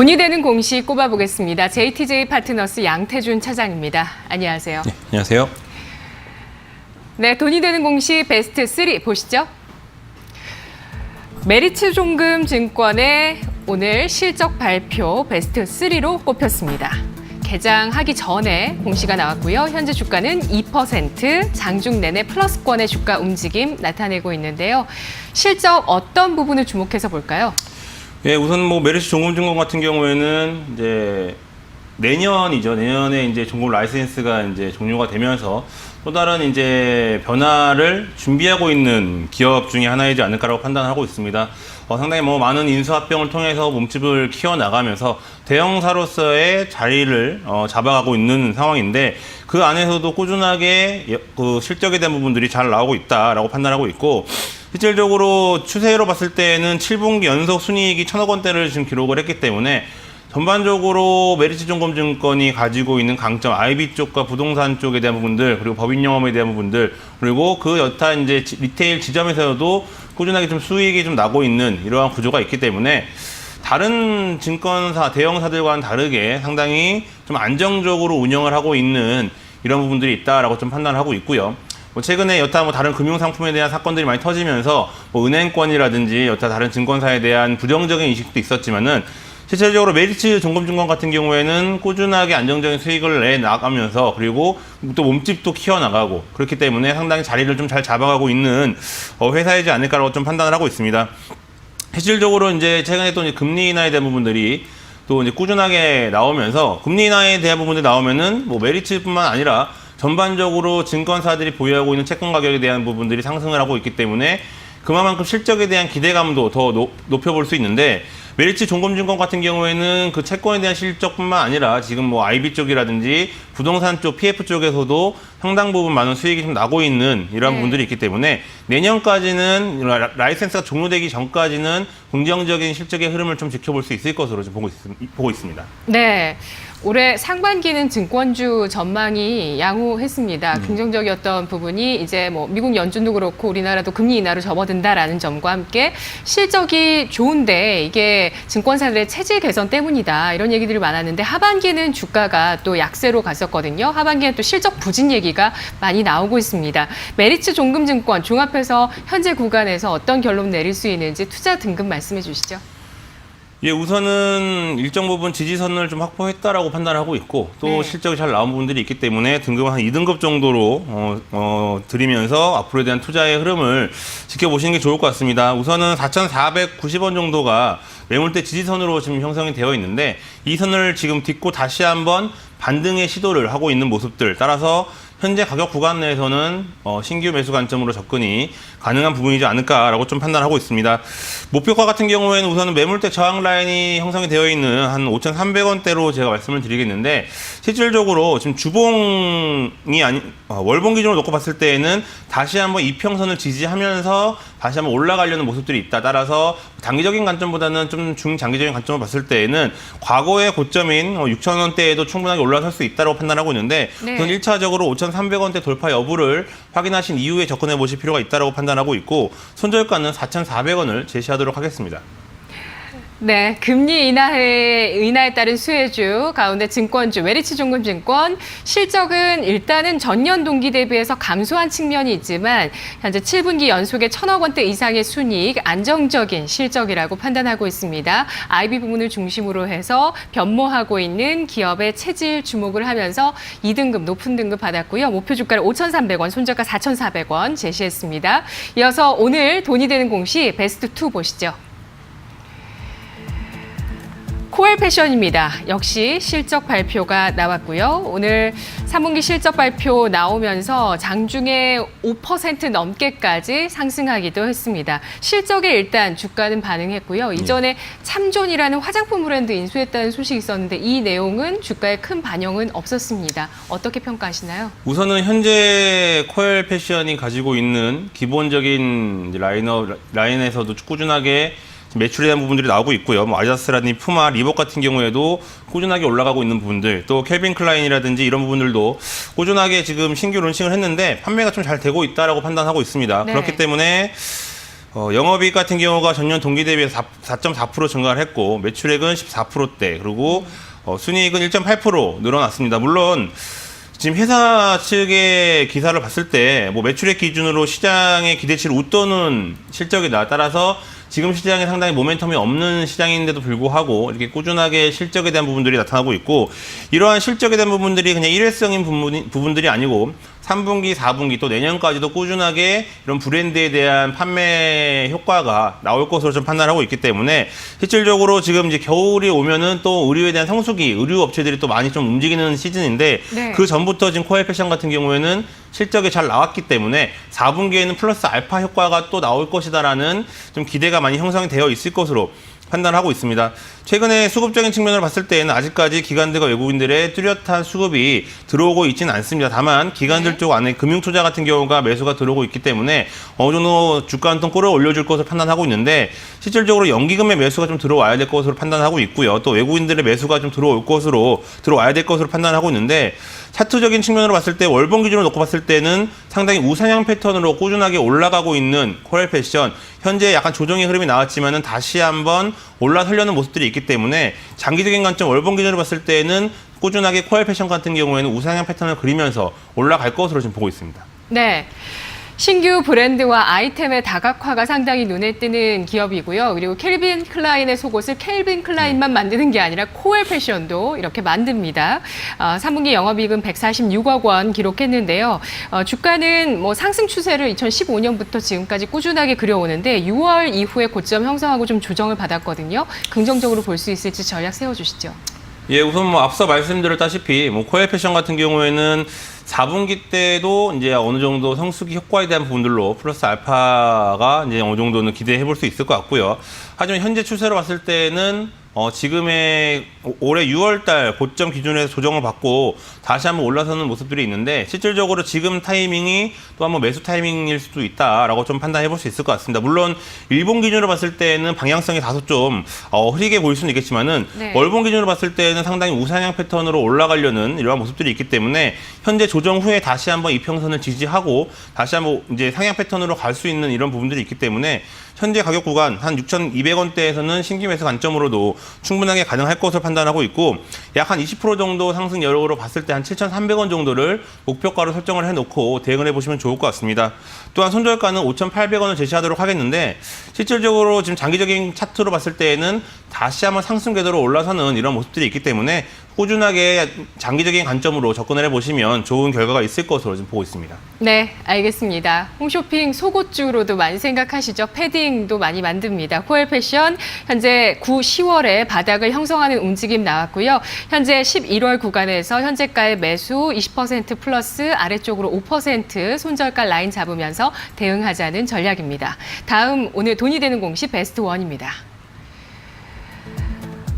돈이 되는 공시 꼽아보겠습니다. JTJ 파트너스 양태준 차장입니다. 안녕하세요. 네, 안녕하세요. 네, 돈이 되는 공시 베스트 3 보시죠. 메리츠 종금증권의 오늘 실적 발표 베스트 3로 꼽혔습니다. 개장하기 전에 공시가 나왔고요. 현재 주가는 2% 장중 내내 플러스권의 주가 움직임 나타내고 있는데요. 실적 어떤 부분을 주목해서 볼까요? 예, 우선 메리츠 종금증권 같은 경우에는 이제 내년이죠. 내년에 이제 종금 라이센스가 이제 종료가 되면서 또 다른 이제 변화를 준비하고 있는 기업 중에 하나이지 않을까라고 판단하고 있습니다. 상당히 많은 인수합병을 통해서 몸집을 키워나가면서 대형사로서의 자리를 잡아가고 있는 상황인데 그 안에서도 꾸준하게 그 실적에 대한 부분들이 잘 나오고 있다라고 판단하고 있고 실질적으로 추세로 봤을 때는 7분기 연속 순이익이 1,000억 원대를 지금 기록을 했기 때문에 전반적으로 메리츠 종금증권이 가지고 있는 강점, IB 쪽과 부동산 쪽에 대한 부분들, 그리고 법인영업에 대한 부분들, 그리고 그 여타 이제 리테일 지점에서도 꾸준하게 좀 수익이 좀 나고 있는 이러한 구조가 있기 때문에 다른 증권사, 대형사들과는 다르게 상당히 좀 안정적으로 운영을 하고 있는 이런 부분들이 있다라고 좀 판단하고 있고요. 최근에 여타 다른 금융상품에 대한 사건들이 많이 터지면서 은행권이라든지 여타 다른 증권사에 대한 부정적인 인식도 있었지만은 실질적으로 메리츠 종금증권 같은 경우에는 꾸준하게 안정적인 수익을 내나가면서 그리고 또 몸집도 키워나가고 그렇기 때문에 상당히 자리를 좀 잘 잡아가고 있는 회사이지 않을까라고 좀 판단을 하고 있습니다. 실질적으로 이제 최근에 또 이제 금리 인하에 대한 부분들이 또 이제 꾸준하게 나오면서 금리 인하에 대한 부분들이 나오면은 메리츠뿐만 아니라 전반적으로 증권사들이 보유하고 있는 채권 가격에 대한 부분들이 상승을 하고 있기 때문에 그만큼 실적에 대한 기대감도 더 높여볼 수 있는데 메리츠 종금증권 같은 경우에는 그 채권에 대한 실적뿐만 아니라 지금 IB 쪽이라든지 부동산 쪽, PF 쪽에서도 상당 부분 많은 수익이 좀 나고 있는 이러한 부분들이 있기 때문에 내년까지는 라이센스가 종료되기 전까지는 긍정적인 실적의 흐름을 좀 지켜볼 수 있을 것으로 좀 보고 있습니다. 네. 올해 상반기는 증권주 전망이 양호했습니다. 긍정적이었던 부분이 이제 미국 연준도 그렇고 우리나라도 금리 인하로 접어든다라는 점과 함께 실적이 좋은데 이게 증권사들의 체질 개선 때문이다 이런 얘기들이 많았는데 하반기는 주가가 또 약세로 갔었거든요. 하반기에 또 실적 부진 얘기가 많이 나오고 있습니다. 메리츠 종금증권 종합해서 현재 구간에서 어떤 결론 내릴 수 있는지 투자 등급 말씀해 주시죠. 예, 우선은 일정 부분 지지선을 좀 확보했다라고 판단하고 있고 또 네. 실적이 잘 나온 부분들이 있기 때문에 등급은 한 2등급 정도로 드리면서 앞으로에 대한 투자의 흐름을 지켜보시는 게 좋을 것 같습니다. 우선은 4,490원 정도가 매물대 지지선으로 지금 형성이 되어 있는데 이 선을 지금 딛고 다시 한번 반등의 시도를 하고 있는 모습들 따라서 현재 가격 구간 내에서는 신규 매수 관점으로 접근이 가능한 부분이지 않을까라고 좀 판단하고 있습니다. 목표가 같은 경우에는 우선은 매물대 저항 라인이 형성이 되어 있는 한 5,300원대로 제가 말씀을 드리겠는데 실질적으로 지금 주봉이 월봉 기준으로 놓고 봤을 때에는 다시 한번 이평선을 지지하면서 다시 한번 올라가려는 모습들이 있다. 따라서 단기적인 관점보다는 좀 중장기적인 관점을 봤을 때에는 과거의 고점인 6,000원대에도 충분하게 올라설 수 있다고 판단하고 있는데 네. 우선 1차적으로 5,300원대 돌파 여부를 확인하신 이후에 접근해 보실 필요가 있다고 판단하고 있고 손절가는 4,400원을 제시하도록 하겠습니다. 네, 금리 인하에 따른 수혜주 가운데 증권주, 메리츠 종금증권 실적은 일단은 전년 동기 대비해서 감소한 측면이 있지만 현재 7분기 연속에 1,000억 원대 이상의 순이익, 안정적인 실적이라고 판단하고 있습니다. IB 부문을 중심으로 해서 변모하고 있는 기업의 체질 주목을 하면서 2등급 높은 등급 받았고요. 목표 주가를 5,300원, 손절가 4,400원 제시했습니다. 이어서 오늘 돈이 되는 공시 베스트 2 보시죠. 코엘 패션입니다. 역시 실적 발표가 나왔고요. 오늘 3분기 실적 발표 나오면서 장중에 5% 넘게까지 상승하기도 했습니다. 실적에 일단 주가는 반응했고요. 이전에 참존이라는 화장품 브랜드 인수했다는 소식이 있었는데 이 내용은 주가에 큰 반영은 없었습니다. 어떻게 평가하시나요? 우선은 현재 코엘 패션이 가지고 있는 기본적인 라인에서도 꾸준하게 매출에 대한 부분들이 나오고 있고요. 아디다스라든지 푸마, 리복 같은 경우에도 꾸준하게 올라가고 있는 부분들, 또 캘빈 클라인이라든지 이런 부분들도 꾸준하게 지금 신규 론칭을 했는데 판매가 좀 잘 되고 있다라고 판단하고 있습니다. 네. 그렇기 때문에 영업이익 같은 경우가 전년 동기 대비해서 4.4% 증가를 했고 매출액은 14%대 그리고 순이익은 1.8% 늘어났습니다. 물론 지금 회사 측의 기사를 봤을 때 뭐 매출액 기준으로 시장의 기대치를 웃도는 실적이다. 따라서 지금 시장에 상당히 모멘텀이 없는 시장인데도 불구하고 이렇게 꾸준하게 실적에 대한 부분들이 나타나고 있고 이러한 실적에 대한 부분들이 그냥 일회성인 부분들이 아니고 3분기, 4분기 또 내년까지도 꾸준하게 이런 브랜드에 대한 판매 효과가 나올 것으로 좀 판단하고 있기 때문에 실질적으로 지금 이제 겨울이 오면은 또 의류에 대한 성수기, 의류 업체들이 또 많이 좀 움직이는 시즌인데 네. 그 전부터 지금 코엘 패션 같은 경우에는 실적이 잘 나왔기 때문에 4분기에는 플러스 알파 효과가 또 나올 것이다라는 좀 기대가 많이 형성이 되어 있을 것으로 판단하고 있습니다. 최근에 수급적인 측면을 봤을 때는 아직까지 기관들과 외국인들의 뚜렷한 수급이 들어오고 있지는 않습니다. 다만 기관들 쪽 안에 금융투자 같은 경우가 매수가 들어오고 있기 때문에 어느 정도 주가 한 통 끌어올려줄 것으로 판단하고 있는데 실질적으로 연기금의 매수가 좀 들어와야 될 것으로 판단하고 있고요. 또 외국인들의 매수가 좀 들어와야 될 것으로 판단하고 있는데 차트적인 측면으로 봤을 때 월봉 기준으로 놓고 봤을 때는 상당히 우상향 패턴으로 꾸준하게 올라가고 있는 코엘 패션 현재 약간 조정의 흐름이 나왔지만은 다시 한번 올라서려는 모습들이 있기 때문에 장기적인 관점 월봉 기준으로 봤을 때는 꾸준하게 코엘 패션 같은 경우에는 우상향 패턴을 그리면서 올라갈 것으로 지금 보고 있습니다. 네. 신규 브랜드와 아이템의 다각화가 상당히 눈에 띄는 기업이고요. 그리고 캘빈 클라인의 속옷을 캘빈 클라인만 만드는 게 아니라 코엘 패션도 이렇게 만듭니다. 3분기 영업이익은 146억 원 기록했는데요. 주가는 뭐 상승 추세를 2015년부터 지금까지 꾸준하게 그려오는데 6월 이후에 고점 형성하고 좀 조정을 받았거든요. 긍정적으로 볼 수 있을지 전략 세워주시죠. 예, 우선 뭐 앞서 말씀드렸다시피 뭐 코엘 패션 같은 경우에는 4분기 때도 이제 어느 정도 성수기 효과에 대한 부분들로 플러스 알파가 이제 어느 정도는 기대해 볼 수 있을 것 같고요. 하지만 현재 추세로 봤을 때는 지금의 올해 6월달 고점 기준에서 조정을 받고 다시 한번 올라서는 모습들이 있는데 실질적으로 지금 타이밍이 또 한번 매수 타이밍일 수도 있다라고 좀 판단해 볼 수 있을 것 같습니다. 물론 일본 기준으로 봤을 때는 방향성이 다소 좀 흐리게 보일 수는 있겠지만은 네. 월봉 기준으로 봤을 때는 상당히 우상향 패턴으로 올라가려는 이러한 모습들이 있기 때문에 현재 조정 후에 다시 한번 이평선을 지지하고 다시 한번 이제 상향 패턴으로 갈 수 있는 이런 부분들이 있기 때문에 현재 가격 구간 한 6,200원대에서는 신규 매수 관점으로도 충분하게 가능할 것으로 판단하고 있고 약 한 20% 정도 상승 여력으로 봤을 때 한 7,300원 정도를 목표가로 설정을 해놓고 대응을 해보시면 좋을 것 같습니다. 또한 손절가는 5,800원을 제시하도록 하겠는데 실질적으로 지금 장기적인 차트로 봤을 때에는 다시 한번 상승 궤도로 올라서는 이런 모습들이 있기 때문에 꾸준하게 장기적인 관점으로 접근을 해보시면 좋은 결과가 있을 것으로 지금 보고 있습니다. 네, 알겠습니다. 홈쇼핑 속옷주로도 많이 생각하시죠? 패딩도 많이 만듭니다. 코엘 패션 현재 10월에 바닥을 형성하는 움직임 나왔고요. 현재 11월 구간에서 현재가의 매수 20% 플러스 아래쪽으로 5% 손절가 라인 잡으면서 대응하자는 전략입니다. 다음 오늘 돈이 되는 공시 베스트 원입니다.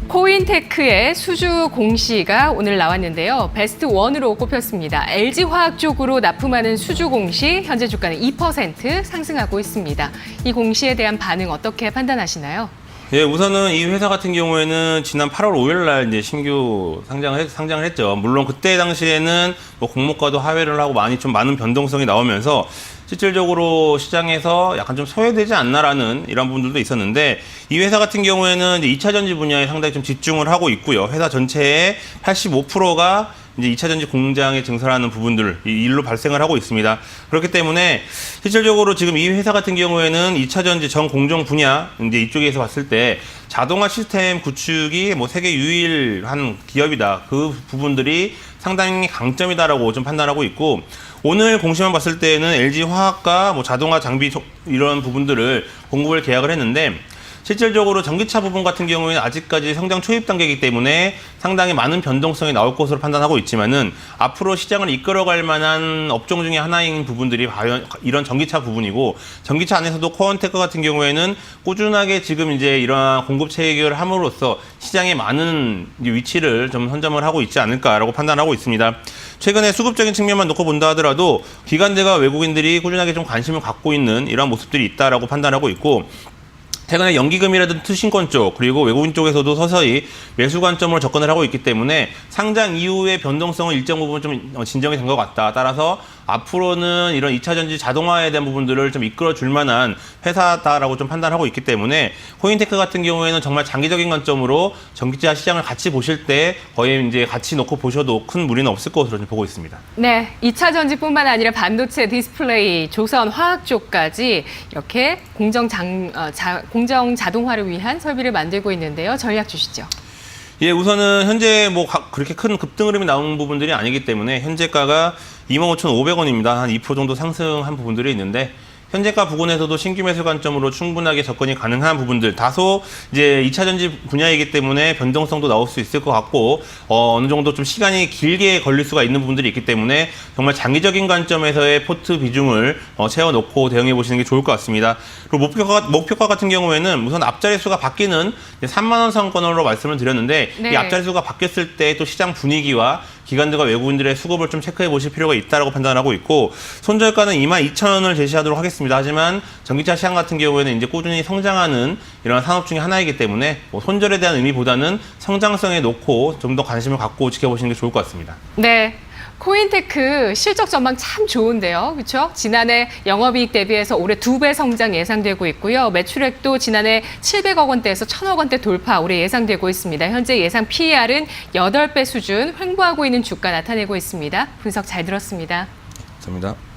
코인테크의 수주 공시가 오늘 나왔는데요. 베스트 1으로 꼽혔습니다. LG화학 쪽으로 납품하는 수주 공시, 현재 주가는 2% 상승하고 있습니다. 이 공시에 대한 반응 어떻게 판단하시나요? 예, 우선은 이 회사 같은 경우에는 지난 8월 5일 날 이제 신규 상장을 했죠. 물론 그때 당시에는 뭐 공모가도 하회를 하고 많은 변동성이 나오면서 실질적으로 시장에서 약간 좀 소외되지 않나라는 이런 부분들도 있었는데 이 회사 같은 경우에는 이제 2차 전지 분야에 상당히 좀 집중을 하고 있고요. 회사 전체의 85%가 이제 2차 전지 공장에 증설하는 부분들 이 일로 발생을 하고 있습니다. 그렇기 때문에 실질적으로 지금 이 회사 같은 경우에는 2차 전지 전 공정 분야 이제 이쪽에서 봤을 때 자동화 시스템 구축이 뭐 세계 유일한 기업이다. 그 부분들이 상당히 강점이다라고 좀 판단하고 있고 오늘 공시만 봤을 때는 LG화학과 뭐 자동화 장비 이런 부분들을 공급을 계약을 했는데 실질적으로 전기차 부분 같은 경우에는 아직까지 성장 초입 단계이기 때문에 상당히 많은 변동성이 나올 것으로 판단하고 있지만은 앞으로 시장을 이끌어갈 만한 업종 중에 하나인 부분들이 과연 이런 전기차 부분이고 전기차 안에서도 코언테크 같은 경우에는 꾸준하게 지금 이제 이러한 공급 체계를 함으로써 시장에 많은 위치를 좀 선점을 하고 있지 않을까라고 판단하고 있습니다. 최근에 수급적인 측면만 놓고 본다 하더라도 기관들과 외국인들이 꾸준하게 좀 관심을 갖고 있는 이러한 모습들이 있다라고 판단하고 있고 최근에 연기금이라든 투신권 쪽 그리고 외국인 쪽에서도 서서히 매수 관점으로 접근을 하고 있기 때문에 상장 이후의 변동성은 일정 부분 좀 진정이 된 것 같다. 따라서 앞으로는 이런 2차 전지 자동화에 대한 부분들을 좀 이끌어 줄 만한 회사다라고 좀 판단하고 있기 때문에 코인테크 같은 경우에는 정말 장기적인 관점으로 전기차 시장을 같이 보실 때 거의 이제 같이 놓고 보셔도 큰 무리는 없을 것으로 좀 보고 있습니다. 네, 2차 전지뿐만 아니라 반도체, 디스플레이, 조선, 화학 쪽까지 이렇게 공정 자동화를 위한 설비를 만들고 있는데요. 전략 주시죠. 예, 우선은 현재 뭐 그렇게 큰 급등 흐름이 나온 부분들이 아니기 때문에 현재가가 25,500원입니다. 한 2% 정도 상승한 부분들이 있는데 현재가 부근에서도 신규 매수 관점으로 충분하게 접근이 가능한 부분들 다소 이제 2차 전지 분야이기 때문에 변동성도 나올 수 있을 것 같고 어느 정도 좀 시간이 길게 걸릴 수가 있는 부분들이 있기 때문에 정말 장기적인 관점에서의 포트 비중을 채워놓고 대응해 보시는 게 좋을 것 같습니다. 그리고 목표가 같은 경우에는 우선 앞자리 수가 바뀌는 3만 원 상권으로 말씀을 드렸는데 네. 이 앞자리 수가 바뀌었을 때 또 시장 분위기와 기관들과 외국인들의 수급을 좀 체크해 보실 필요가 있다고 판단하고 있고 손절가는 22,000원을 제시하도록 하겠습니다. 하지만 전기차 시장 같은 경우에는 이제 꾸준히 성장하는 이런 산업 중에 하나이기 때문에 뭐 손절에 대한 의미보다는 성장성에 놓고 좀 더 관심을 갖고 지켜보시는 게 좋을 것 같습니다. 네. 코인테크 실적 전망 참 좋은데요. 그렇죠? 지난해 영업이익 대비해서 올해 2배 성장 예상되고 있고요. 매출액도 지난해 700억 원대에서 1,000억 원대 돌파 올해 예상되고 있습니다. 현재 예상 PER은 8배 수준 횡보하고 있는 주가 나타내고 있습니다. 분석 잘 들었습니다. 감사합니다.